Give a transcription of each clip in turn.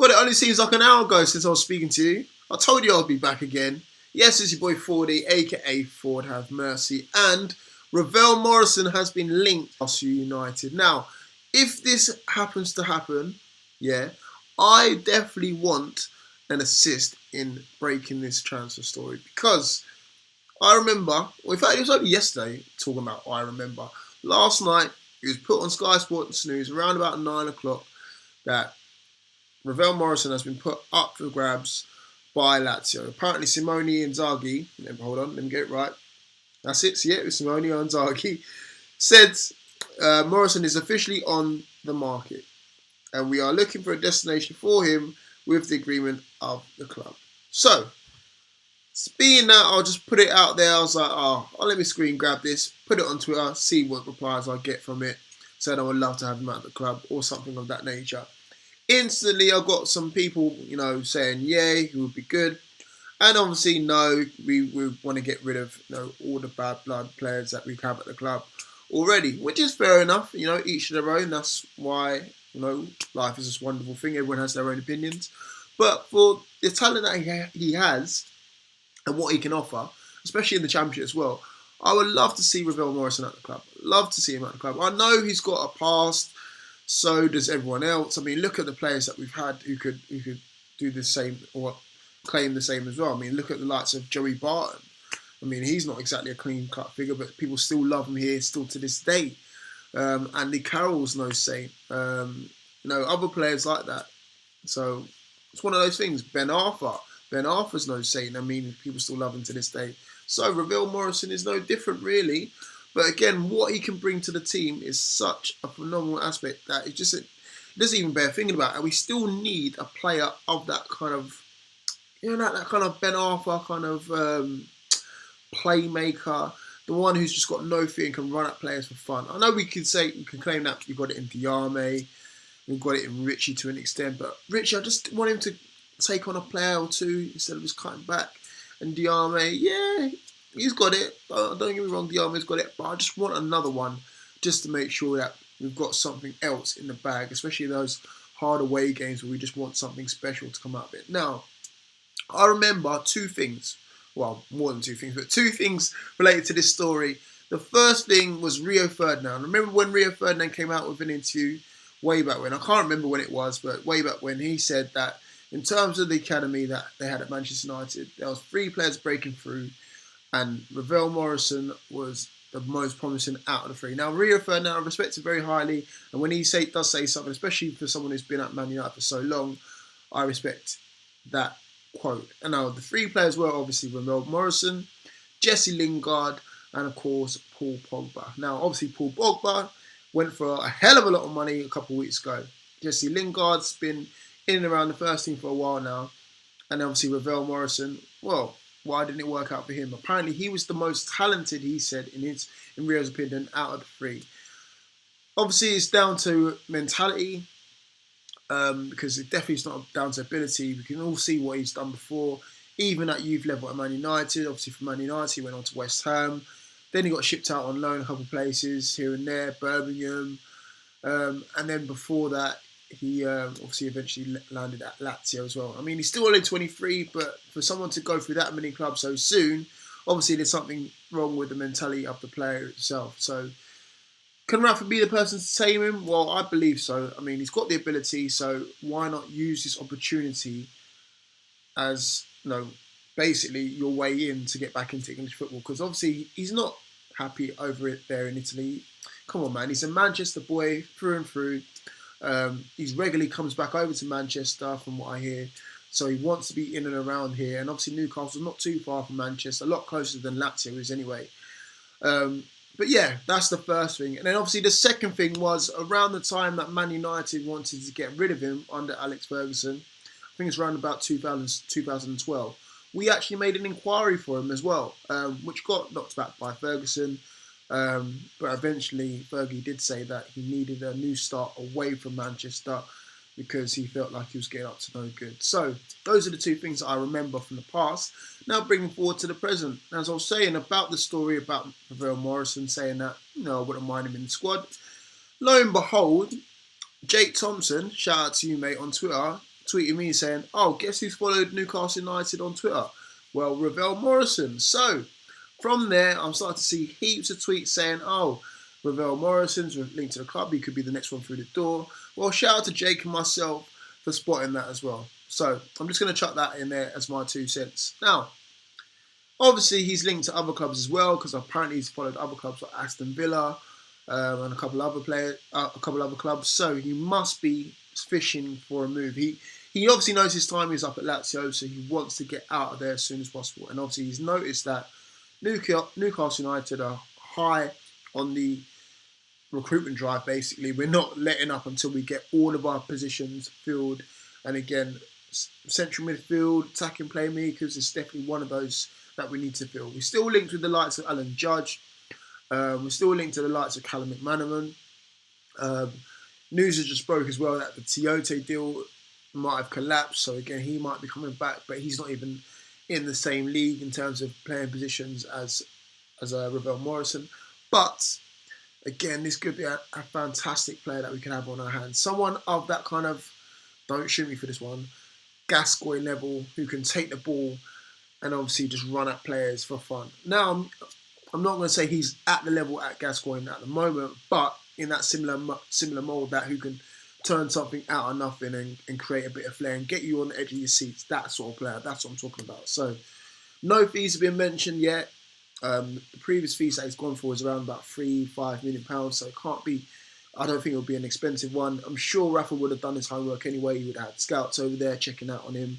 God, it only seems like an hour ago since I was speaking to you. I told you I'd be back again. Yes, it's your boy Forde, aka Forde Have Mercy, and Ravel Morrison has been linked to Lazio United. Now, if this happens to happen, I definitely want an assist in breaking this transfer story, because I remember, well, in fact, it was only yesterday talking about I remember. Last night, it was put on Sky Sports News around about 9 o'clock that Ravel Morrison has been put up for grabs by Lazio. Apparently, Simone Inzaghi, hold on, let me get it right. That's it, it was Simone Inzaghi, said Morrison is officially on the market and we are looking for a destination for him with the agreement of the club. So, being that, I'll just put it out there. I was like, I'll let me screen grab this, put it on Twitter, see what replies I get from it. Said I would love to have him at the club or something of that nature. Instantly, I got some people, saying yay, he would be good. And obviously, no, we want to get rid of all the bad blood players that we have at the club already, which is fair enough. Each to their own. That's why, life is this wonderful thing. Everyone has their own opinions. But for the talent that he has and what he can offer, especially in the Championship as well, I would love to see Ravel Morrison at the club. Love to see him at the club. I know he's got a past. So does everyone else. I mean, look at the players that we've had who could do the same or claim the same as well. I mean, look at the likes of Joey Barton. I mean, he's not exactly a clean-cut figure, but people still love him here, still to this day. Andy Carroll's no saint. Other players like that. So it's one of those things. Ben Arthur's no saint. I mean, people still love him to this day. So Ravel Morrison is no different, really. But again, what he can bring to the team is such a phenomenal aspect that it doesn't even bear thinking about. And we still need a player of that kind of, that kind of Ben Arthur kind of playmaker, the one who's just got no fear and can run at players for fun. I know we can claim that we've got it in Diame, we've got it in Richie to an extent, but Richie, I just want him to take on a player or two instead of just cutting back. And Diame, he's got it. Don't get me wrong, Diame's got it. But I just want another one just to make sure that we've got something else in the bag, especially those hard away games where we just want something special to come out of it. Now, I remember two things. Well, more than two things, but two things related to this story. The first thing was Rio Ferdinand. Remember when Rio Ferdinand came out with an interview way back when? I can't remember when it was, but way back when he said that in terms of the academy that they had at Manchester United, there was 3 players breaking through, and Ravel Morrison was the most promising out of the 3. Now, Rio Ferdinand, I respect him very highly, and when he does say something, especially for someone who's been at Man United for so long, I respect that quote. And now, the 3 players were obviously Ravel Morrison, Jesse Lingard, and of course, Paul Pogba. Now, obviously, Paul Pogba went for a hell of a lot of money a couple of weeks ago. Jesse Lingard's been in and around the first team for a while now, and obviously Ravel Morrison, well, why didn't it work out for him? Apparently, he was the most talented, he said, in Rio's opinion, out of the 3. Obviously, it's down to mentality, because it definitely is not down to ability. We can all see what he's done before, even at youth level at Man United. Obviously, from Man United, he went on to West Ham. Then he got shipped out on loan a couple of places here and there, Birmingham. And then before that, he obviously eventually landed at Lazio as well. I mean, he's still only 23, but for someone to go through that many clubs so soon, obviously there's something wrong with the mentality of the player itself. So, can Rafa be the person to save him? Well, I believe so. I mean, he's got the ability, so why not use this opportunity as, basically your way in to get back into English football? Because obviously he's not happy over it there in Italy. Come on, man. He's a Manchester boy through and through. He regularly comes back over to Manchester from what I hear. So he wants to be in and around here. And obviously Newcastle's not too far from Manchester, a lot closer than Lazio is anyway. But yeah, that's the first thing. And then obviously the second thing was around the time that Man United wanted to get rid of him under Alex Ferguson. I think it's around about 2012. We actually made an inquiry for him as well, which got knocked back by Ferguson. But eventually Fergie did say that he needed a new start away from Manchester because he felt like he was getting up to no good. So those are the 2 things that I remember from the past. Now bringing forward to the present. As I was saying about the story about Ravel Morrison saying that, I wouldn't mind him in the squad. Lo and behold, Jake Thompson, shout out to you mate on Twitter, tweeted me saying, "Oh, guess who's followed Newcastle United on Twitter?" Well, Ravel Morrison. So from there, I'm starting to see heaps of tweets saying, "Oh, Ravel Morrison's linked to the club. He could be the next one through the door." Well, shout out to Jake and myself for spotting that as well. So I'm just going to chuck that in there as my 2 cents. Now, obviously, he's linked to other clubs as well because apparently he's followed other clubs like Aston Villa and a couple other clubs. So he must be fishing for a move. He obviously knows his time is up at Lazio, so he wants to get out of there as soon as possible. And obviously, he's noticed that Newcastle United are high on the recruitment drive. Basically, we're not letting up until we get all of our positions filled. And again, central midfield, attacking playmakers is definitely one of those that we need to fill. We're still linked with the likes of Alan Judge. We're still linked to the likes of Callum McManaman. News has just broke as well that the Tiote deal might have collapsed. So again, he might be coming back, but he's not even in the same league in terms of playing positions as Ravel Morrison. But again, this could be a fantastic player that we can have on our hands. Someone of that kind of, don't shoot me for this one, Gascoigne level, who can take the ball and obviously just run at players for fun. Now, I'm not going to say he's at the level at Gascoigne at the moment, but in that similar mould, that who can turn something out of nothing and create a bit of flair and get you on the edge of your seats, that sort of player. That's what I'm talking about. So, no fees have been mentioned yet. The previous fees that he's gone for is around about £3-5 million, so it can't be. I don't think it'll be an expensive one. I'm sure Rafa would have done his homework anyway. He would have had scouts over there checking out on him.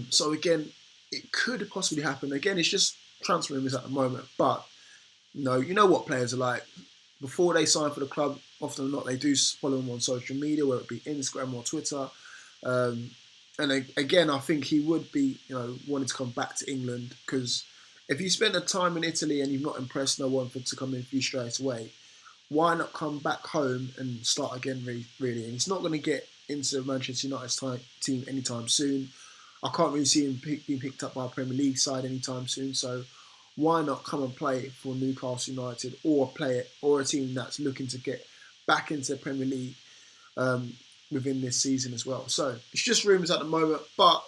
So again, it could possibly happen. Again, it's just transfer rumours at the moment. But no, you know what players are like. Before they sign for the club, often or not, they do follow them on social media, whether it be Instagram or Twitter. And again, I think he would be, wanting to come back to England, because if you spend a time in Italy and you've not impressed no one to come in for you straight away, why not come back home and start again, really? And he's not going to get into Manchester United's team anytime soon. I can't really see him being picked up by a Premier League side anytime soon. So why not come and play for Newcastle United or a team that's looking to get back into the Premier League within this season as well? So it's just rumours at the moment. But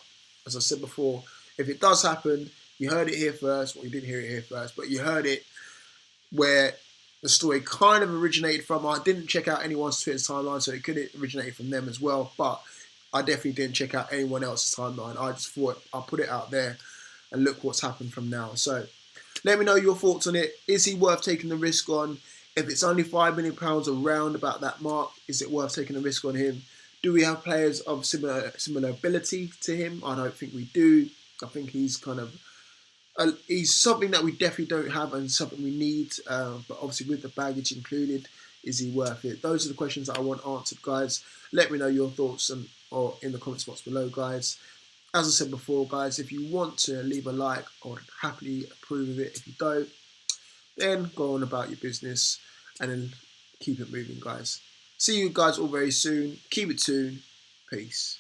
as I said before, if it does happen, you heard it here first. Well, you didn't hear it here first, but you heard it where the story kind of originated from. I didn't check out anyone's Twitter timeline, so it could have originated from them as well. But I definitely didn't check out anyone else's timeline. I just thought I'll put it out there and look what's happened from now. So let me know your thoughts on it. Is he worth taking the risk on? If it's only £5 million around about that mark, is it worth taking the risk on him? Do we have players of similar ability to him? I don't think we do. I think he's he's something that we definitely don't have and something we need. But obviously with the baggage included, is he worth it? Those are the questions that I want answered, guys. Let me know your thoughts or in the comment box below, guys. As I said before, guys, if you want to leave a like, I would happily approve of it. If you don't, then go on about your business and then keep it moving, guys. See you guys all very soon. Keep it tuned. Peace.